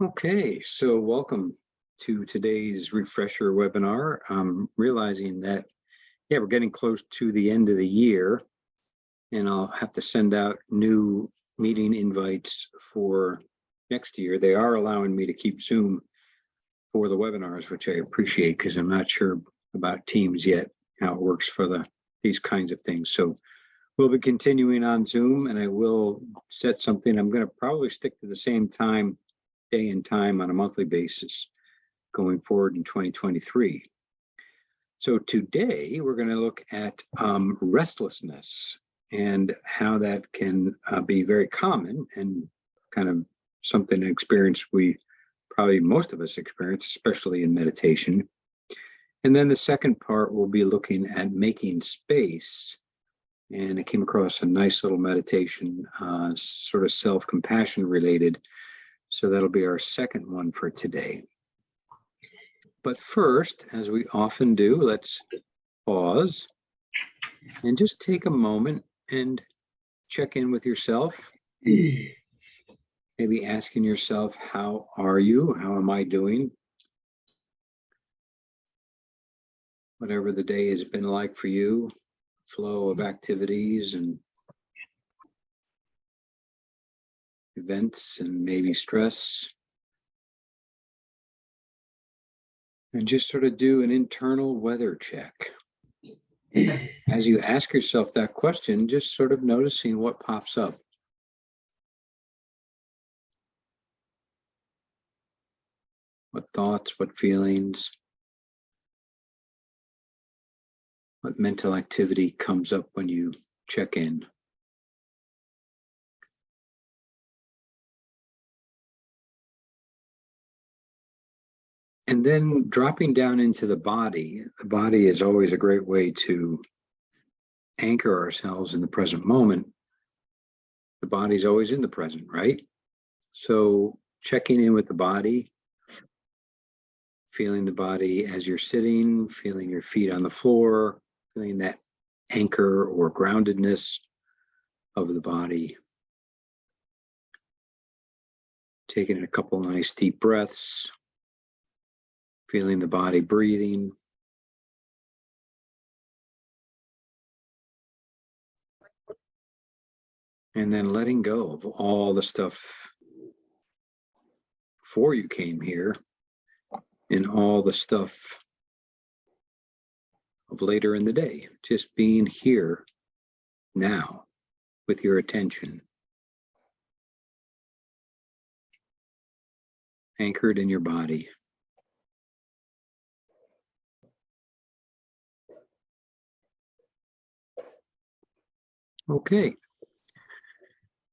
Okay, so welcome to today's refresher webinar. I'm realizing that, we're getting close to the end of the year, and I'll have to send out new meeting invites for next year. They are allowing me to keep Zoom for the webinars, which I appreciate because I'm not sure about Teams yet, how it works for these kinds of things. So we'll be continuing on Zoom, and I will set something. I'm going to probably stick to the same day and time on a monthly basis going forward in 2023. So today we're going to look at restlessness and how that can be very common and kind of something, an experience probably most of us experience, especially in meditation. And then the second part will be looking at making space. And I came across a nice little meditation, sort of self-compassion related. So that'll be our second one for today. But first, as we often do, let's pause and just take a moment and check in with yourself. Maybe asking yourself, how are you? How am I doing? Whatever the day has been like for you, flow of activities and events and maybe stress. And just sort of do an internal weather check. As you ask yourself that question, just sort of noticing what pops up. What thoughts, what feelings, what mental activity comes up when you check in. And then dropping down into the body. The body is always a great way to anchor ourselves in the present moment. The body's always in the present, right? So checking in with the body, feeling the body as you're sitting, feeling your feet on the floor, feeling that anchor or groundedness of the body. Taking a couple nice deep breaths, feeling the body breathing. And then letting go of all the stuff before you came here and all the stuff of later in the day. Just being here now with your attention. Anchored in your body. Okay.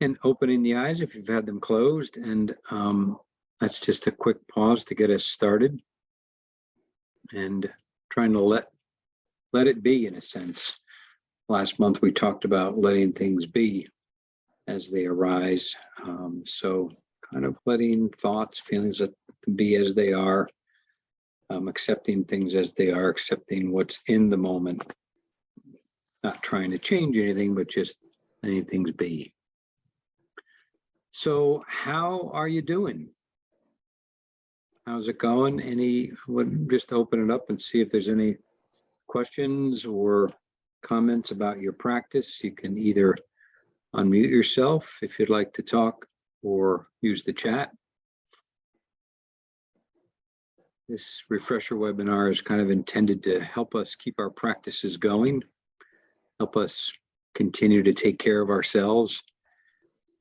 And opening the eyes if you've had them closed. And that's just a quick pause to get us started. And trying to let it be, in a sense. Last month we talked about letting things be as they arise. So kind of letting thoughts, feelings be as they are, accepting things as they are, accepting what's in the moment, not trying to change anything, but just letting things be. So how are you doing? How's it going? Just open it up and see if there's any questions or comments about your practice. You can either unmute yourself if you'd like to talk or use the chat. This refresher webinar is kind of intended to help us keep our practices going, help us continue to take care of ourselves.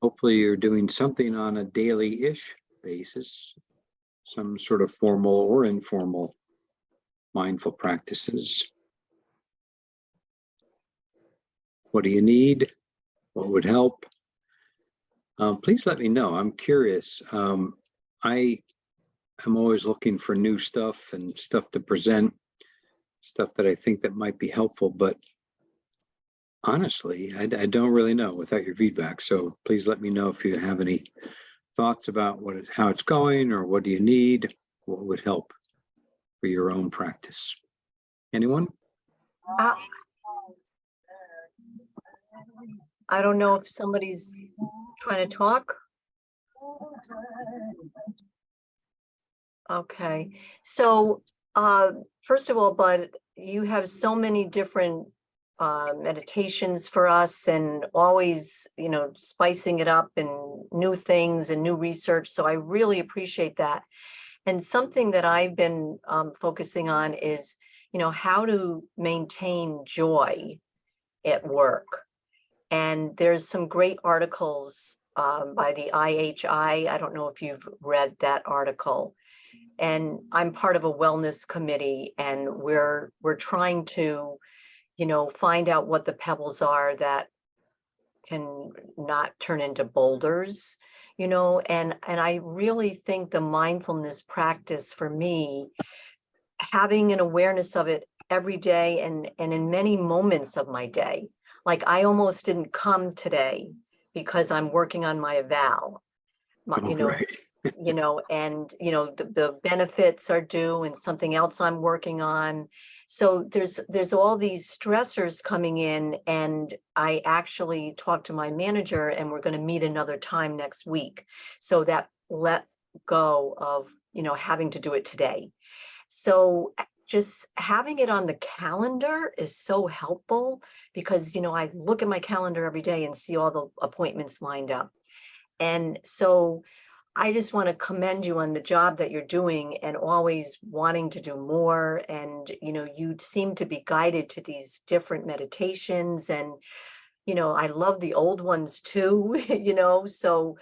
Hopefully you're doing something on a daily-ish basis, some sort of formal or informal mindful practices. What do you need? What would help? Please let me know. I'm curious. I am always looking for new stuff and stuff to present, stuff that I think that might be helpful, but honestly, I don't really know without your feedback. So please let me know if you have any thoughts about how it's going, or what do you need, what would help for your own practice. Anyone? I don't know if somebody's trying to talk. Okay. So, first of all, Bud, you have so many different meditations for us and always, spicing it up and new things and new research. So I really appreciate that. And something that I've been focusing on is, how to maintain joy at work. And there's some great articles by the IHI. I don't know if you've read that article. And I'm part of a wellness committee, and we're trying to, find out what the pebbles are that can not turn into boulders, and I really think the mindfulness practice for me, having an awareness of it every day and in many moments of my day. Like I almost didn't come today because I'm working on my eval. Oh, right. And the benefits are due and something else I'm working on. So there's all these stressors coming in, and I actually talked to my manager and we're going to meet another time next week. So that let go of, having to do it today. So just having it on the calendar is so helpful because, I look at my calendar every day and see all the appointments lined up. And so I just want to commend you on the job that you're doing and always wanting to do more. And, you seem to be guided to these different meditations. And, I love the old ones too, so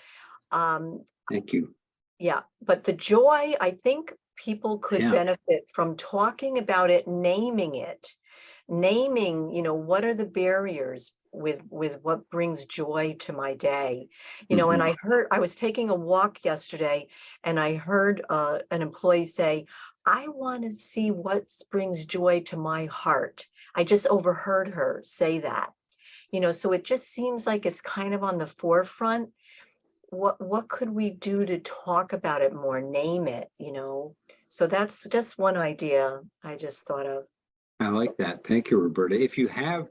Thank you. yeah. But the joy, I think people could Yeah. benefit from talking about it, naming, what are the barriers with what brings joy to my day, and I was taking a walk yesterday and I heard an employee say, I want to see what brings joy to my heart. I just overheard her say that, so it just seems like it's kind of on the forefront. What could we do to talk about it more, name it, so that's just one idea I just thought of. I like that. Thank you, Roberta. If you have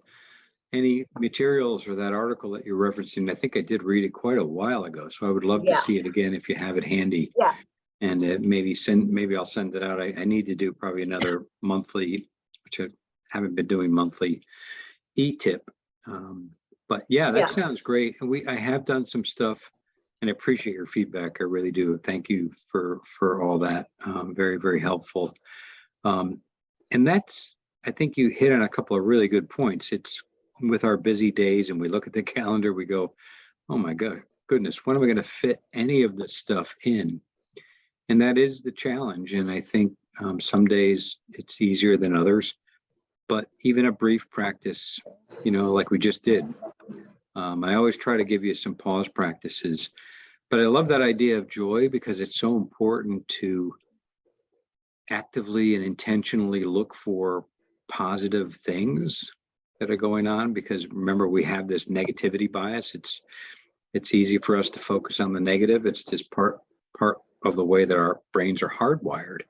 any materials or that article that you're referencing, I think I did read it quite a while ago, so I would love to Yeah. see it again if you have it handy. Yeah. And maybe I'll send it out. I need to do probably another monthly, which I haven't been doing monthly e-tip. But yeah, that sounds great. And I have done some stuff and I appreciate your feedback. I really do. Thank you for all that. Very, very helpful. And I think you hit on a couple of really good points. It's with our busy days and we look at the calendar, we go, oh my goodness, when am I going to fit any of this stuff in? And that is the challenge. And I think some days it's easier than others, but even a brief practice, like we just did. I always try to give you some pause practices, but I love that idea of joy because it's so important to actively and intentionally look for positive things that are going on, because remember, we have this negativity bias. It's easy for us to focus on the negative. It's just part of the way that our brains are hardwired.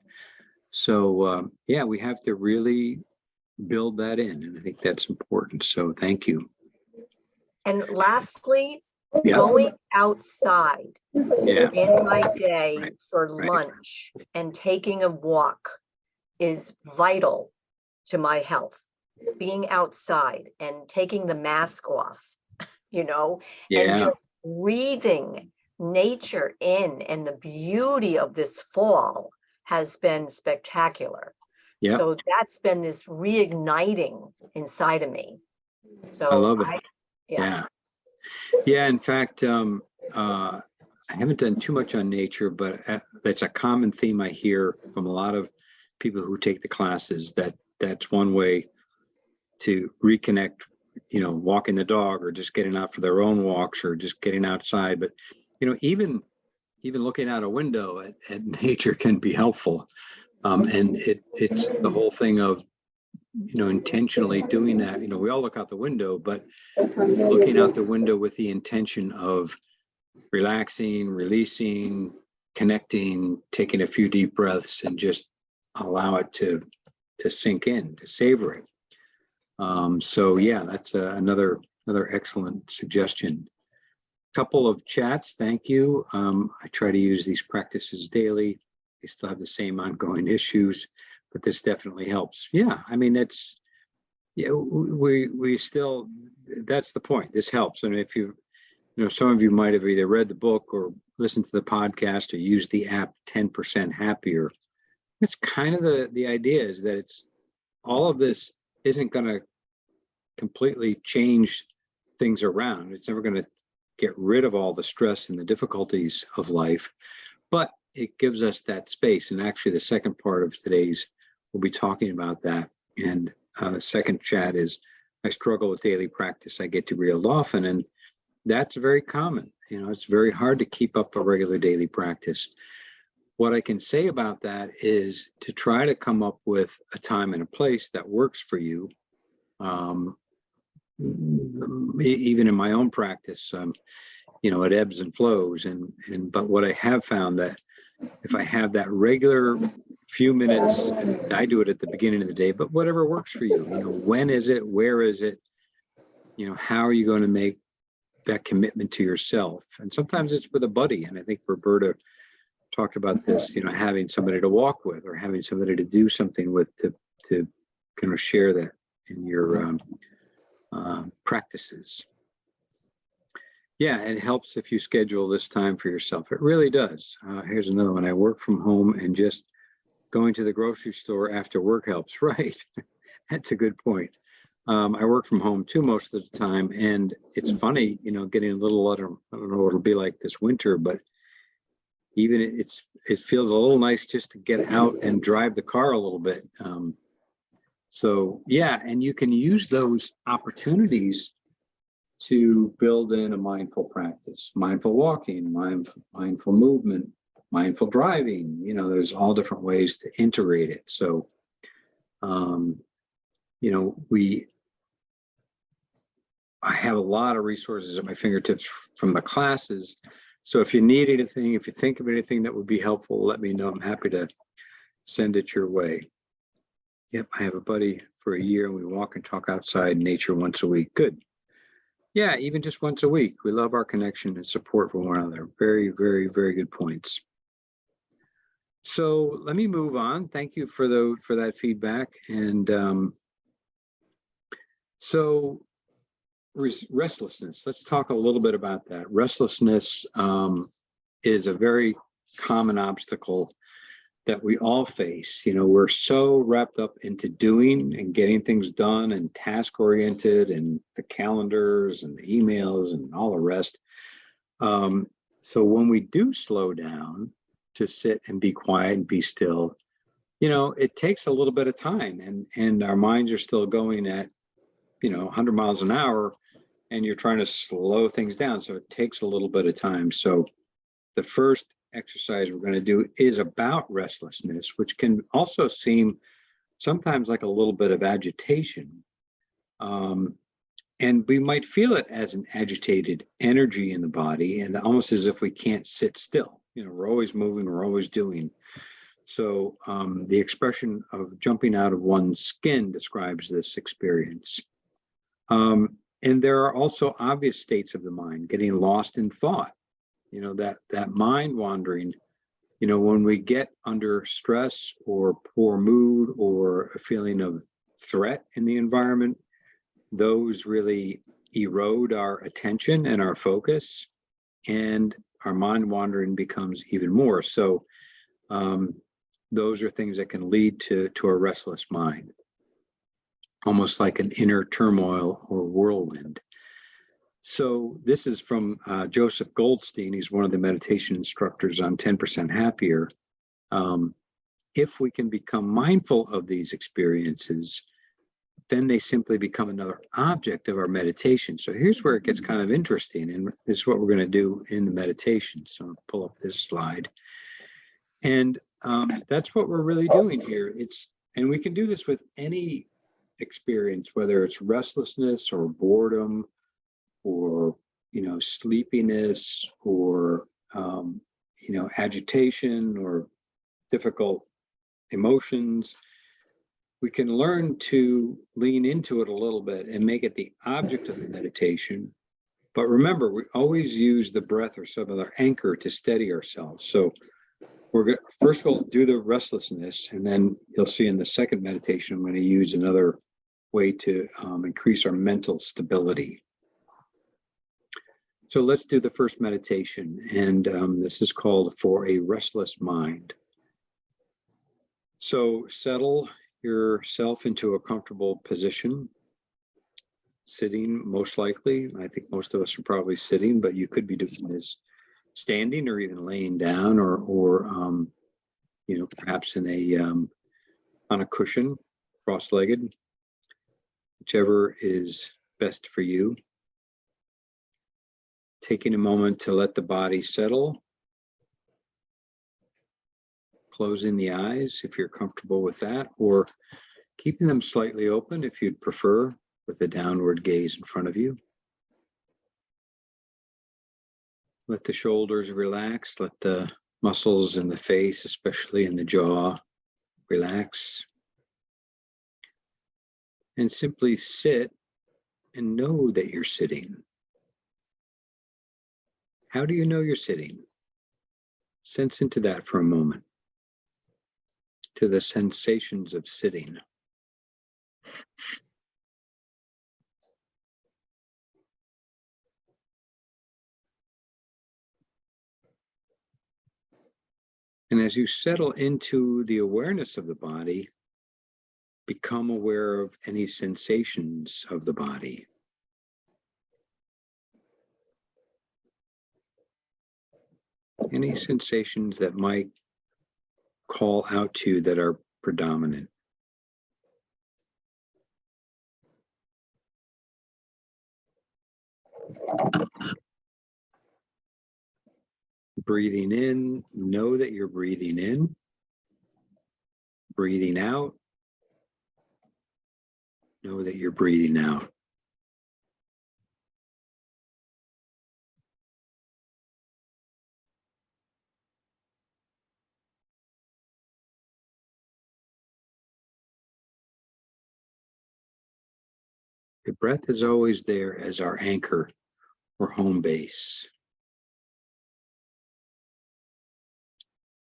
So we have to really build that in, and I think that's important. So thank you. And lastly, going outside in my day for lunch and taking a walk is vital to my health. Being outside and taking the mask off, and just breathing nature in, and the beauty of this fall has been spectacular. Yeah. So that's been this reigniting inside of me. So I love it. Yeah. In fact, I haven't done too much on nature, but that's a common theme I hear from a lot of people who take the classes, that's one way to reconnect, walking the dog or just getting out for their own walks or just getting outside. But, even looking out a window at nature can be helpful. And it's the whole thing of, intentionally doing that. We all look out the window, but looking out the window with the intention of relaxing, releasing, connecting, taking a few deep breaths and just allow it to sink in, to savor it. That's another excellent suggestion. Couple of chats, thank you. I try to use these practices daily. they still have the same ongoing issues, but this definitely helps. Yeah, I mean, it's, yeah, we still, that's the point. This helps. And if some of you might have either read the book or listened to the podcast or used the app 10% Happier. It's kind of the idea is that it's all of this isn't going to completely change things around. It's never going to get rid of all the stress and the difficulties of life, but it gives us that space. And actually, the second part of today's, we'll be talking about that. And the second chat is, I struggle with daily practice. I get derailed often, and that's very common. It's very hard to keep up a regular daily practice. What I can say about that is to try to come up with a time and a place that works for you. Even in my own practice, it ebbs and flows. But what I have found that if I have that regular few minutes, I do it at the beginning of the day, but whatever works for you, when is it, where is it, how are you going to make that commitment to yourself? And sometimes it's with a buddy. And I think Roberta talked about this, having somebody to walk with or having somebody to do something with to kind of share that in your practices. Yeah, it helps if you schedule this time for yourself. It really does. Here's another one. I work from home and just going to the grocery store after work helps. Right. That's a good point. I work from home too most of the time. And it's funny, getting a little, I don't know what it'll be like this winter, but even it feels a little nice just to get out and drive the car a little bit. So yeah, and you can use those opportunities to build in a mindful practice, mindful walking, mindful movement, mindful driving. There's all different ways to integrate it. So, I have a lot of resources at my fingertips from the classes. So if you need anything, if you think of anything that would be helpful, let me know. I'm happy to send it your way. Yep, I have a buddy for a year and we walk and talk outside in nature once a week. Good. Yeah, even just once a week. We love our connection and support for one another. Very, very, very good points. So let me move on. Thank you for that feedback. And so restlessness. Let's talk a little bit about that. Restlessness is a very common obstacle that we all face. We're so wrapped up into doing and getting things done and task oriented and the calendars and the emails and all the rest. So when we do slow down to sit and be quiet and be still, it takes a little bit of time and our minds are still going at, 100 miles an hour and you're trying to slow things down. So it takes a little bit of time. So the first exercise we're going to do is about restlessness, which can also seem sometimes like a little bit of agitation. And we might feel it as an agitated energy in the body and almost as if we can't sit still. We're always moving, we're always doing. So the expression of jumping out of one's skin describes this experience. And there are also obvious states of the mind, getting lost in thought. That mind wandering, when we get under stress or poor mood or a feeling of threat in the environment, those really erode our attention and our focus, and our mind wandering becomes even more. So those are things that can lead to a restless mind, almost like an inner turmoil or whirlwind. So this is from Joseph Goldstein. He's one of the meditation instructors on 10% Happier. If we can become mindful of these experiences, then they simply become another object of our meditation. So here's where it gets kind of interesting. And this is what we're going to do in the meditation. So I'll pull up this slide. And that's what we're really doing here. And we can do this with any experience, whether it's restlessness or boredom, or sleepiness, or agitation, or difficult emotions. We can learn to lean into it a little bit and make it the object of the meditation. But remember, we always use the breath or some other anchor to steady ourselves. So First we'll do the restlessness, and then you'll see in the second meditation, I'm going to use another way to increase our mental stability. So let's do the first meditation, and this is called For a Restless Mind. So settle yourself into a comfortable position, sitting most likely. I think most of us are probably sitting, but you could be doing this standing or even laying down, or perhaps in a on a cushion, cross-legged, whichever is best for you. Taking a moment to let the body settle, closing the eyes if you're comfortable with that, or keeping them slightly open if you'd prefer, with a downward gaze in front of you. Let the shoulders relax, let the muscles in the face, especially in the jaw, relax. And simply sit and know that you're sitting. How do you know you're sitting? Sense into that for a moment, to the sensations of sitting. And as you settle into the awareness of the body, become aware of any sensations of the body. Any sensations that might call out to you that are predominant. Breathing in, know that you're breathing in. Breathing out, know that you're breathing out. The breath is always there as our anchor or home base.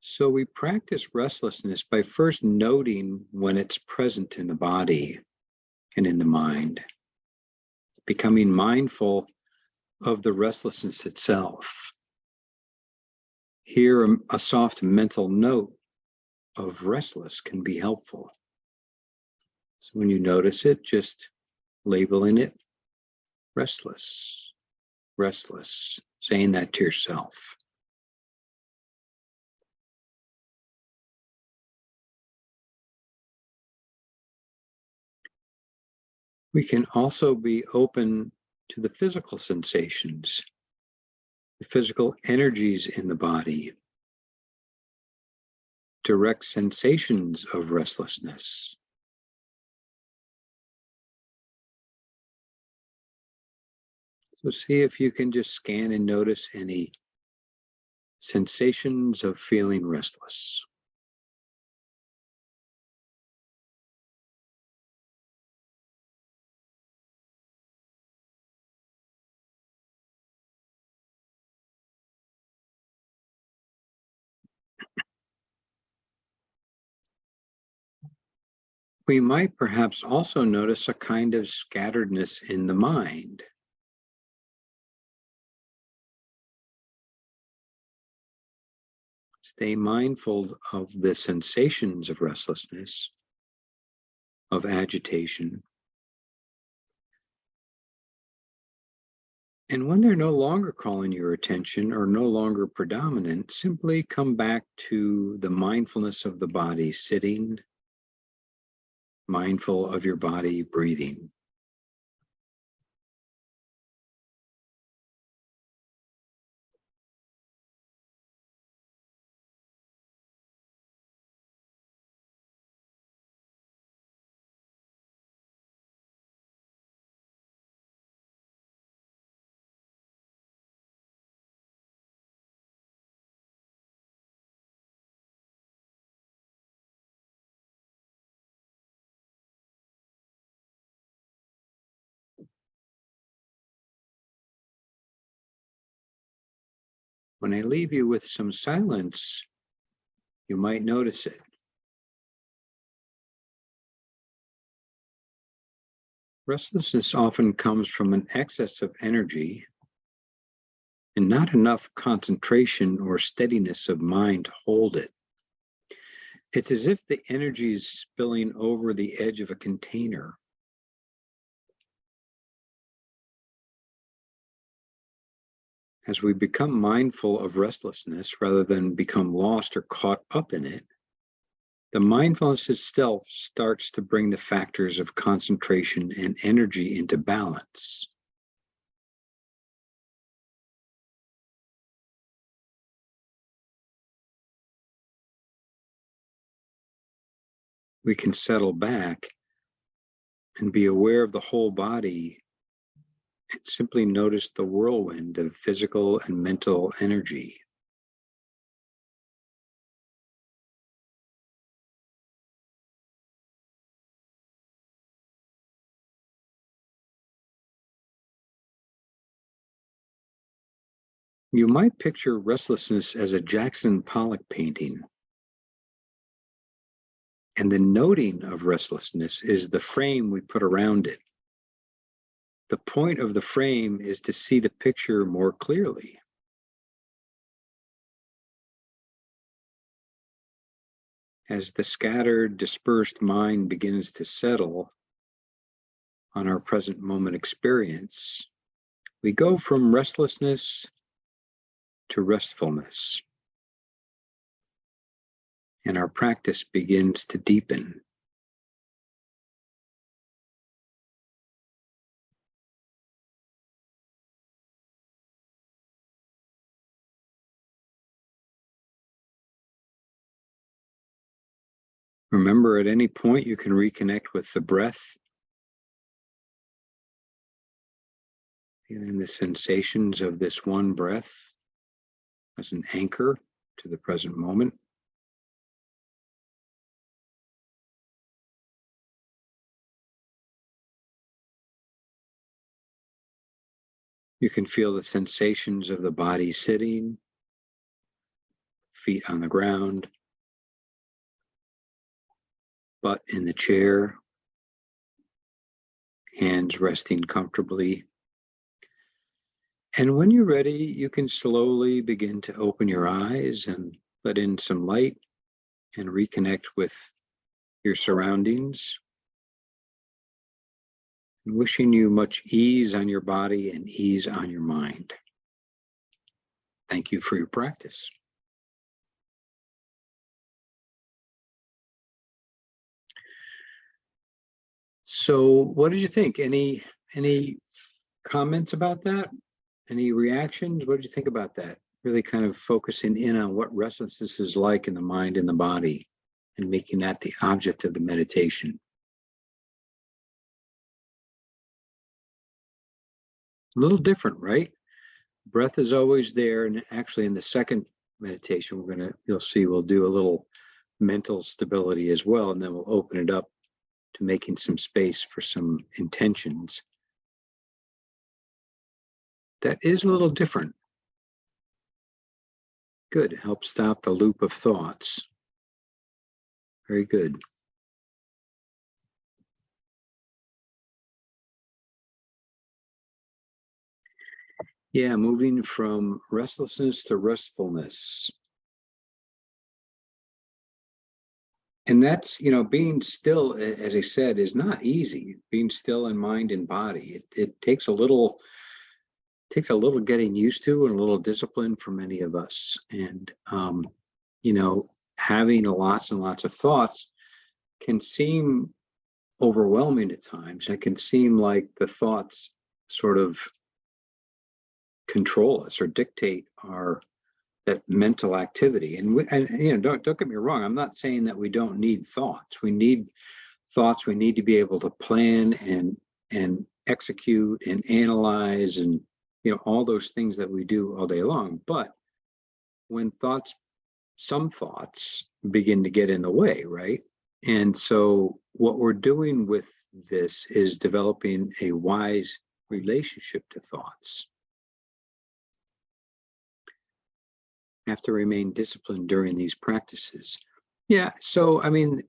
So we practice restlessness by first noting when it's present in the body and in the mind, becoming mindful of the restlessness itself. Here, a soft mental note of restless can be helpful. So when you notice it, just labeling it restless, restless, saying that to yourself. We can also be open to the physical sensations, the physical energies in the body, direct sensations of restlessness. So see if you can just scan and notice any sensations of feeling restless. We might perhaps also notice a kind of scatteredness in the mind. Stay mindful of the sensations of restlessness, of agitation. And when they're no longer calling your attention or no longer predominant, simply come back to the mindfulness of the body sitting, mindful of your body breathing. When I leave you with some silence, you might notice it. Restlessness often comes from an excess of energy and not enough concentration or steadiness of mind to hold it. It's as if the energy is spilling over the edge of a container. As we become mindful of restlessness rather than become lost or caught up in it, the mindfulness itself starts to bring the factors of concentration and energy into balance. We can settle back and be aware of the whole body and simply notice the whirlwind of physical and mental energy. You might picture restlessness as a Jackson Pollock painting. And the noting of restlessness is the frame we put around it. The point of the frame is to see the picture more clearly. As the scattered, dispersed mind begins to settle on our present moment experience, we go from restlessness to restfulness, and our practice begins to deepen. Remember, at any point you can reconnect with the breath, feeling the sensations of this one breath as an anchor to the present moment. You can feel the sensations of the body sitting, feet on the ground, butt in the chair, hands resting comfortably. And when you're ready, you can slowly begin to open your eyes and let in some light and reconnect with your surroundings. Wishing you much ease on your body and ease on your mind. Thank you for your practice. So what did you think? Any comments about that? Any reactions? What did you think about that? Really kind of focusing in on what restlessness is like in the mind and the body and making that the object of the meditation. A little different, right? Breath is always there. And actually in the second meditation, you'll see we'll do a little mental stability as well. And then we'll open it up to making some space for some intentions. That is a little different. Good, help stop the loop of thoughts. Very good. Yeah, moving from restlessness to restfulness. And that's, being still, as I said, is not easy. Being still in mind and body. It takes a little getting used to and a little discipline for many of us. And, having lots and lots of thoughts can seem overwhelming at times. It can seem like the thoughts sort of control us or dictate that mental activity. And don't get me wrong, I'm not saying that we don't need thoughts. We need thoughts. We need to be able to plan and execute and analyze and all those things that we do all day long. But when some thoughts begin to get in the way, right? And so what we're doing with this is developing a wise relationship to thoughts. have to remain disciplined during these practices. Yeah, so I mean,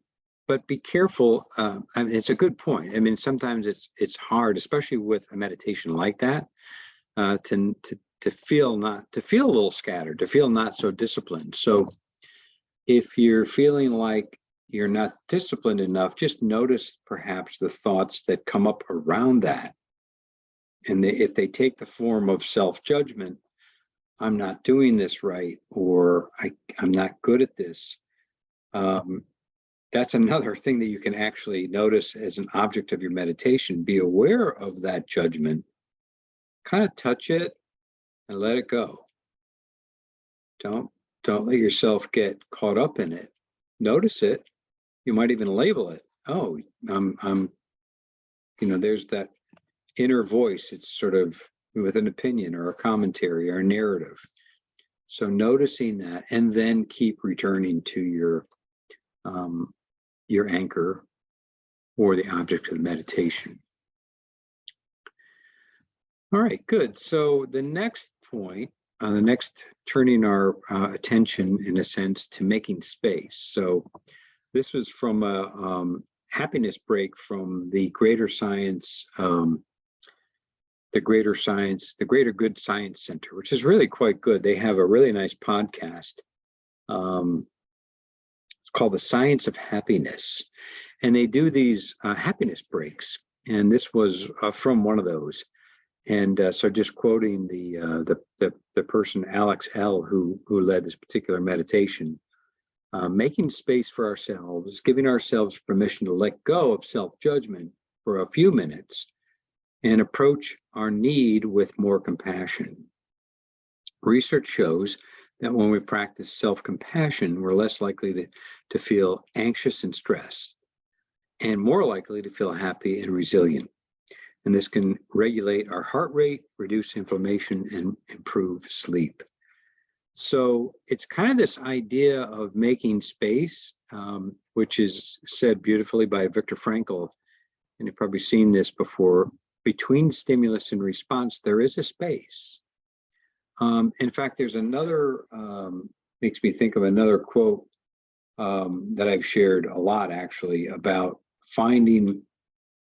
but be careful. I mean, it's a good point. I mean, sometimes it's hard, especially with a meditation like that, to feel a little scattered, to feel not so disciplined. So if you're feeling like you're not disciplined enough, just notice perhaps the thoughts that come up around that. And if they take the form of self-judgment, I'm not doing this right, or I'm not good at this. That's another thing that you can actually notice as an object of your meditation. Be aware of that judgment, kind of touch it and let it go. Don't let yourself get caught up in it. Notice it. You might even label it. Oh, I'm there's that inner voice. It's sort of with an opinion or a commentary or a narrative. So noticing that, and then keep returning to your anchor or the object of the meditation. All right, good. So the next point, turning our attention, in a sense, to making space. So this was from a happiness break from the Greater Science, the Greater Good Science Center, which is really quite good. They have a really nice podcast. It's called The Science of Happiness. And they do these happiness breaks. And this was from one of those. And so just quoting the person, Alex Elle, who led this particular meditation, making space for ourselves, giving ourselves permission to let go of self-judgment for a few minutes and approach our need with more compassion. Research shows that when we practice self-compassion, we're less likely to feel anxious and stressed, and more likely to feel happy and resilient. And this can regulate our heart rate, reduce inflammation, and improve sleep. So it's kind of this idea of making space, which is said beautifully by Viktor Frankl, and you've probably seen this before. Between stimulus and response, there is a space. In fact, there's another, makes me think of another quote that I've shared a lot, actually, about finding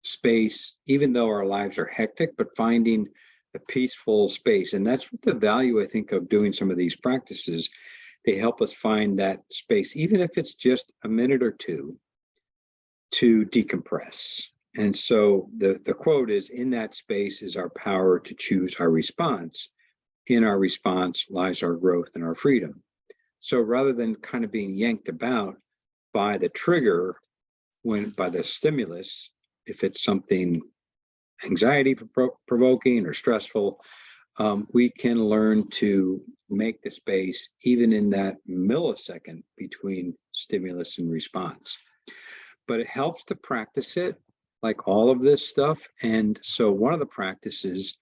space, even though our lives are hectic, but finding a peaceful space. And that's what the value, I think, of doing some of these practices. They help us find that space, even if it's just a minute or two, to decompress. And so the quote is, in that space is our power to choose our response. In our response lies our growth and our freedom. So rather than kind of being yanked about by the trigger, by the stimulus, if it's something anxiety provoking or stressful, we can learn to make the space even in that millisecond between stimulus and response. But it helps to practice it, like all of this stuff. And so one of the practices,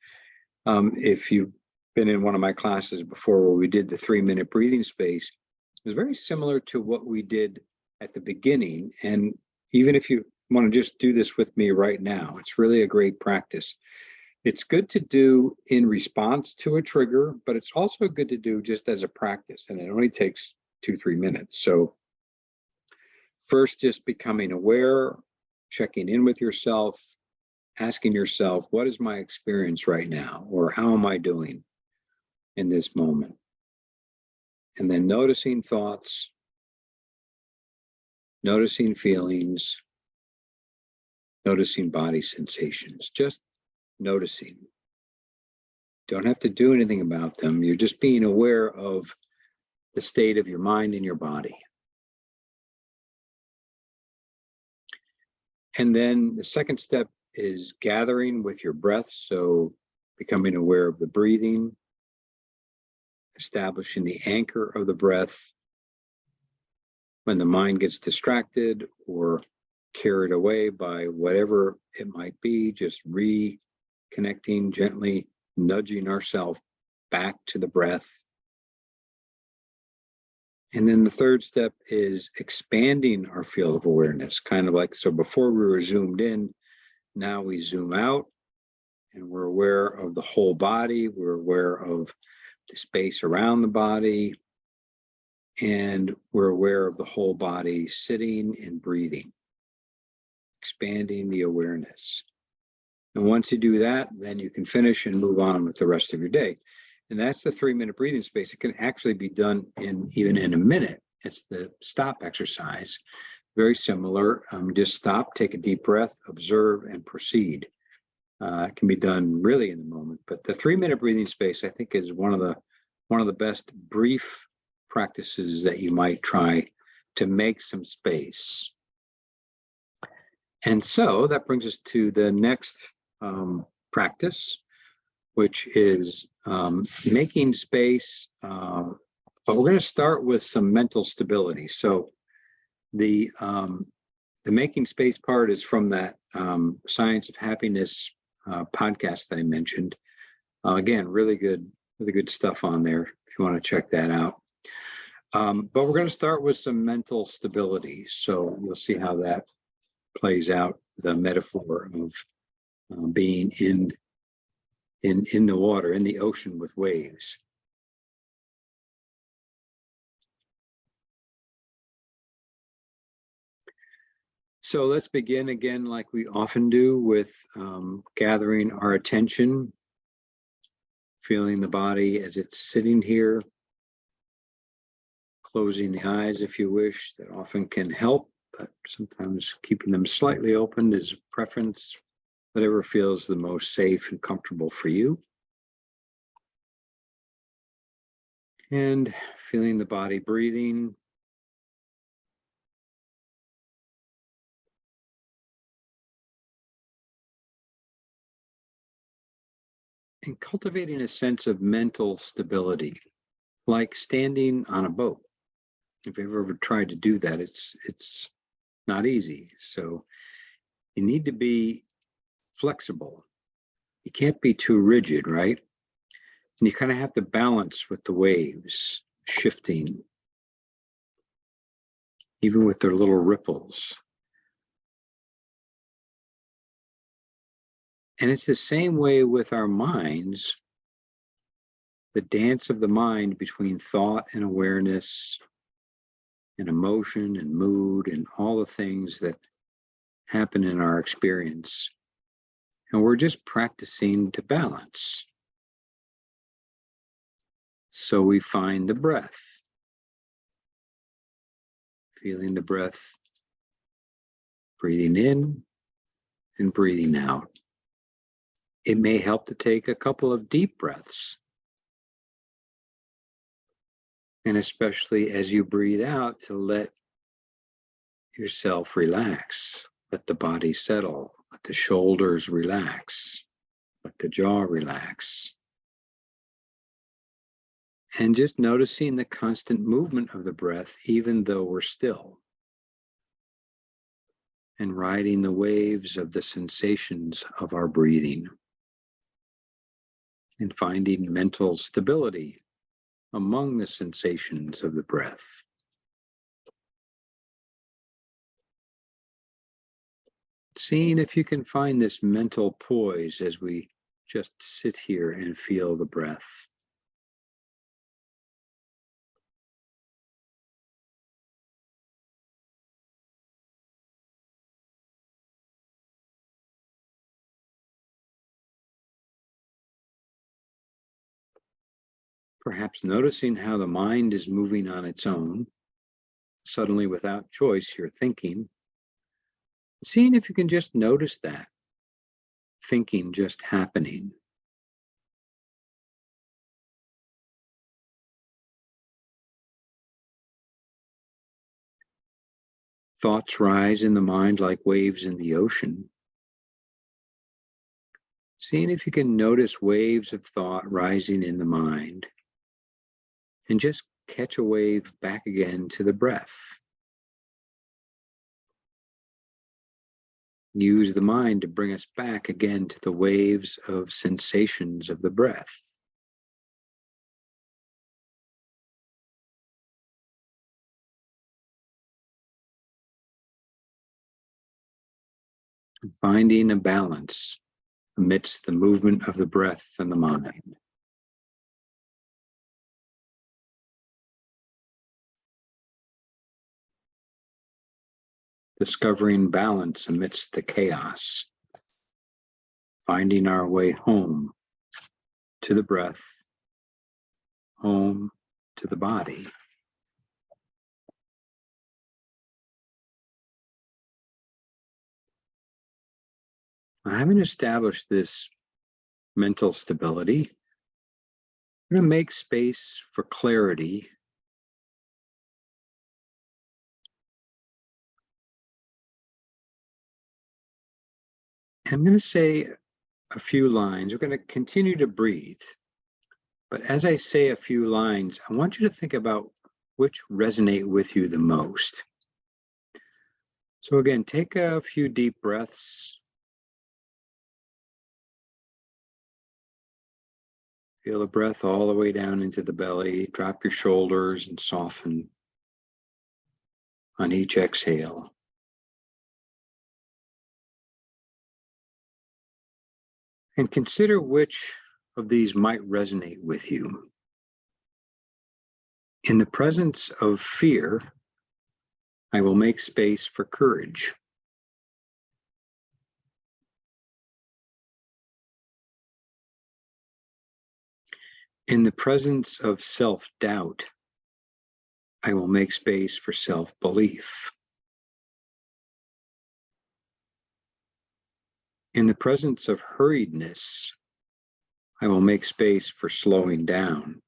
if you've been in one of my classes before where we did the 3-minute breathing space, is very similar to what we did at the beginning. And even if you want to just do this with me right now, it's really a great practice. It's good to do in response to a trigger, but it's also good to do just as a practice. And it only takes 2-3 minutes. So first, just becoming aware, checking in with yourself, asking yourself, what is my experience right now? Or how am I doing in this moment? And then noticing thoughts, noticing feelings, noticing body sensations, just noticing. Don't have to do anything about them. You're just being aware of the state of your mind and your body. And then the second step is gathering with your breath. So becoming aware of the breathing, establishing the anchor of the breath. When the mind gets distracted or carried away by whatever it might be, just reconnecting, gently nudging ourselves back to the breath. And then the third step is expanding our field of awareness, kind of like, so before we were zoomed in, now we zoom out and we're aware of the whole body. We're aware of the space around the body. And we're aware of the whole body, sitting and breathing, expanding the awareness. And once you do that, then you can finish and move on with the rest of your day. And that's the 3-minute breathing space. It can actually be done even in a minute. It's the stop exercise. Very similar. Just stop, take a deep breath, observe, and proceed. It can be done really in the moment. But the 3-minute breathing space, I think, is one of the best brief practices that you might try to make some space. And so that brings us to the next practice, which is making space. But we're going to start with some mental stability. So the making space part is from that Science of Happiness podcast that I mentioned. Again, really good stuff on there if you want to check that out. But we're going to start with some mental stability. So you'll see how that plays out, the metaphor of being in the water, in the ocean with waves. So let's begin again, like we often do, with gathering our attention, feeling the body as it's sitting here, closing the eyes if you wish. That often can help, but sometimes keeping them slightly open is a preference, whatever feels the most safe and comfortable for you. And feeling the body breathing. And cultivating a sense of mental stability, like standing on a boat. If you've ever tried to do that, it's not easy. So you need to be flexible. You can't be too rigid, right? And you kind of have to balance with the waves shifting, even with their little ripples. And it's the same way with our minds, the dance of the mind between thought and awareness and emotion and mood and all the things that happen in our experience. And we're just practicing to balance. So we find the breath, feeling the breath, breathing in and breathing out. It may help to take a couple of deep breaths. And especially as you breathe out, to let yourself relax, let the body settle, let the shoulders relax, let the jaw relax. And just noticing the constant movement of the breath, even though we're still. And riding the waves of the sensations of our breathing. And finding mental stability among the sensations of the breath. Seeing if you can find this mental poise as we just sit here and feel the breath. Perhaps noticing how the mind is moving on its own, suddenly without choice, you're thinking. Seeing if you can just notice that, thinking just happening. Thoughts rise in the mind like waves in the ocean. Seeing if you can notice waves of thought rising in the mind. And just catch a wave back again to the breath. Use the mind to bring us back again to the waves of sensations of the breath. And finding a balance amidst the movement of the breath and the mind. discovering balance amidst the chaos, finding our way home to the breath, home to the body. Having established this mental stability, I'm going to make space for clarity and I'm going to say a few lines. We're going to continue to breathe. But as I say a few lines, I want you to think about which resonate with you the most. So again, take a few deep breaths. Feel the breath all the way down into the belly. Drop your shoulders and soften on each exhale. And consider which of these might resonate with you. In the presence of fear, I will make space for courage. In the presence of self-doubt, I will make space for self-belief. In the presence of hurriedness, I will make space for slowing down.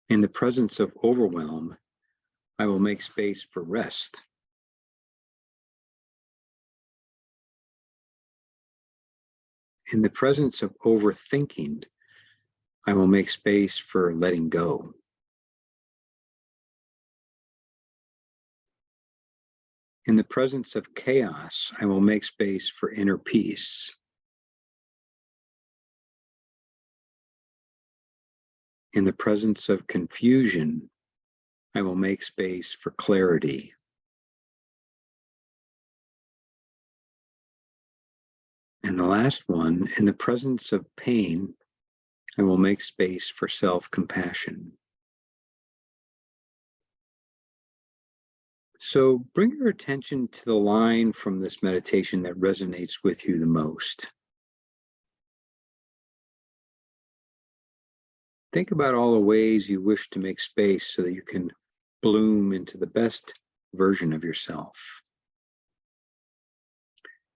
In the presence of overwhelm, I will make space for rest. In the presence of overthinking, I will make space for letting go. In the presence of chaos, I will make space for inner peace. In the presence of confusion, I will make space for clarity. And the last one, in the presence of pain, I will make space for self-compassion. So bring your attention to the line from this meditation that resonates with you the most. Think about all the ways you wish to make space so that you can bloom into the best version of yourself.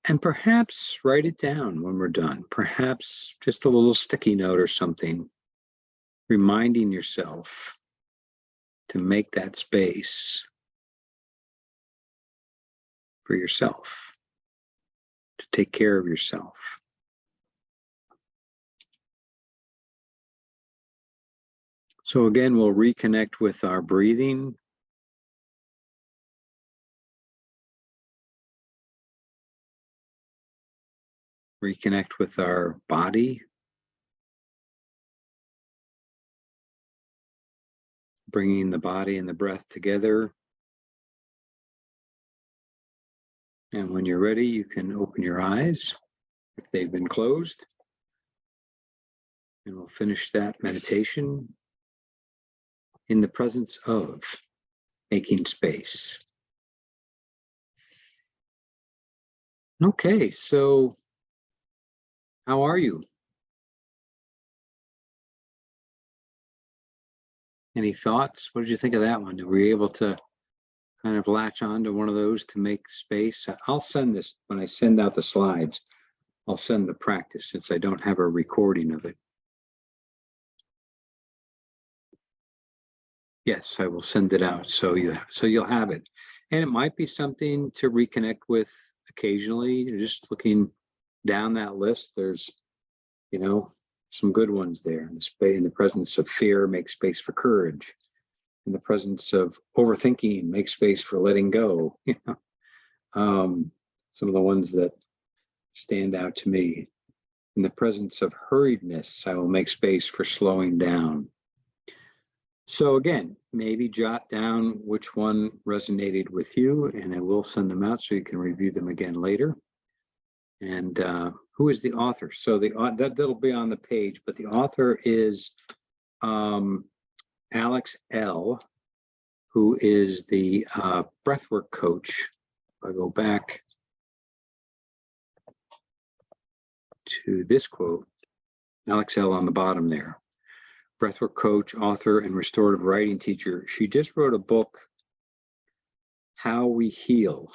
And perhaps write it down when we're done. Perhaps just a little sticky note or something, reminding yourself to make that space for yourself, to take care of yourself. So again, we'll reconnect with our breathing. Reconnect with our body. Bringing the body and the breath together. And when you're ready, you can open your eyes if they've been closed. And we'll finish that meditation in the presence of making space. Okay, so how are you? Any thoughts? What did you think of that one? Were you able to kind of latch on to one of those to make space? I'll send this, when I send out the slides, I'll send the practice since I don't have a recording of it. Yes, I will send it out so you'll have it. And it might be something to reconnect with occasionally. You're just looking down that list. There's, some good ones there. In the presence of fear, make space for courage. In the presence of overthinking, make space for letting go. Some of the ones that stand out to me. In the presence of hurriedness, I will make space for slowing down. So again, maybe jot down which one resonated with you, and I will send them out so you can review them again later. And who is the author? So that'll be on the page, but the author is Alex Elle, who is the breathwork coach. If I go back to this quote, Alex Elle on the bottom there, breathwork coach, author, and restorative writing teacher. She just wrote a book, How We Heal.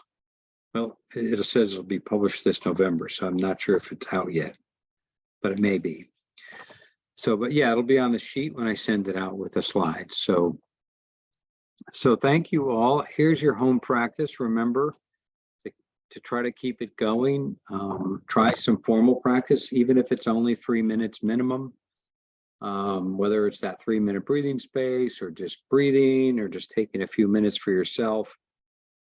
Well, it says it'll be published this November, so I'm not sure if it's out yet, but it may be. So, but yeah, it'll be on the sheet when I send it out with the slides. So thank you all. Here's your home practice. Remember to try to keep it going. Try some formal practice, even if it's only 3 minutes minimum. Whether it's that 3-minute breathing space or just breathing or just taking a few minutes for yourself.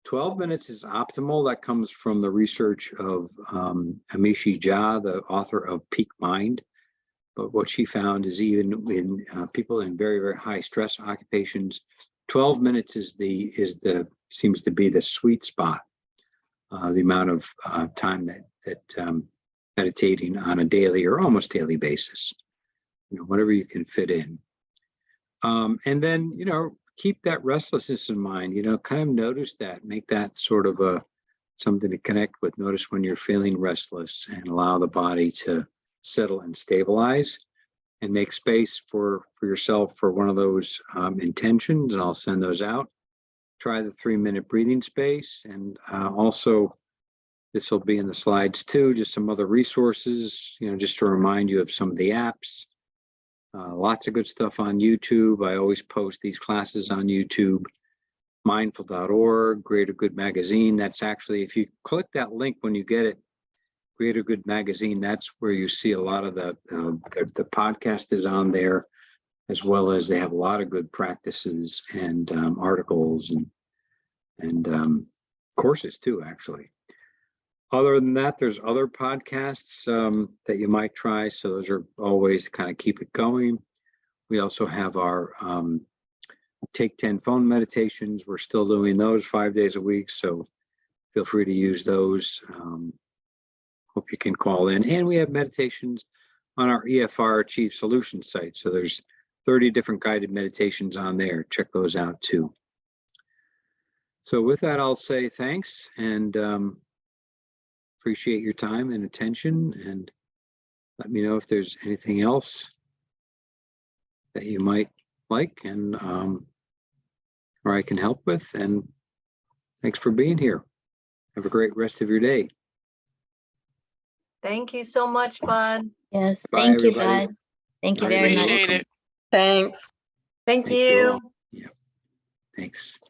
12 minutes is optimal. That comes from the research of Amishi Jha, the author of Peak Mind. But what she found is even in people in very, very high stress occupations, 12 minutes seems to be the sweet spot. The amount of time that meditating on a daily or almost daily basis, whatever you can fit in. And then, keep that restlessness in mind, kind of notice that, make that sort of something to connect with. Notice when you're feeling restless and allow the body to settle and stabilize, and make space for yourself for one of those intentions. And I'll send those out. Try the 3-minute breathing space. And also, this will be in the slides too, just some other resources, just to remind you of some of the apps. Lots of good stuff on YouTube. I always post these classes on YouTube. Mindful.org, Greater Good Magazine. That's actually, if you click that link when you get it, Greater Good Magazine, that's where you see a lot of the podcast is on there, as well as they have a lot of good practices and articles and courses too, actually. Other than that, there's other podcasts that you might try. So those are always kind of keep it going. We also have our Take 10 phone meditations. We're still doing those 5 days a week. So feel free to use those. Hope you can call in. And we have meditations on our EFR Chief Solutions site. So there's 30 different guided meditations on there. Check those out too. So with that, I'll say thanks and appreciate your time and attention, and let me know if there's anything else that you might like and or I can help with. And thanks for being here. Have a great rest of your day. Thank you so much, Bud. Yes, Bye, thank you, everybody. Bud. Thank you You're very much. Appreciate it. Thanks. Thank Thank you you. all. Yeah. Thanks.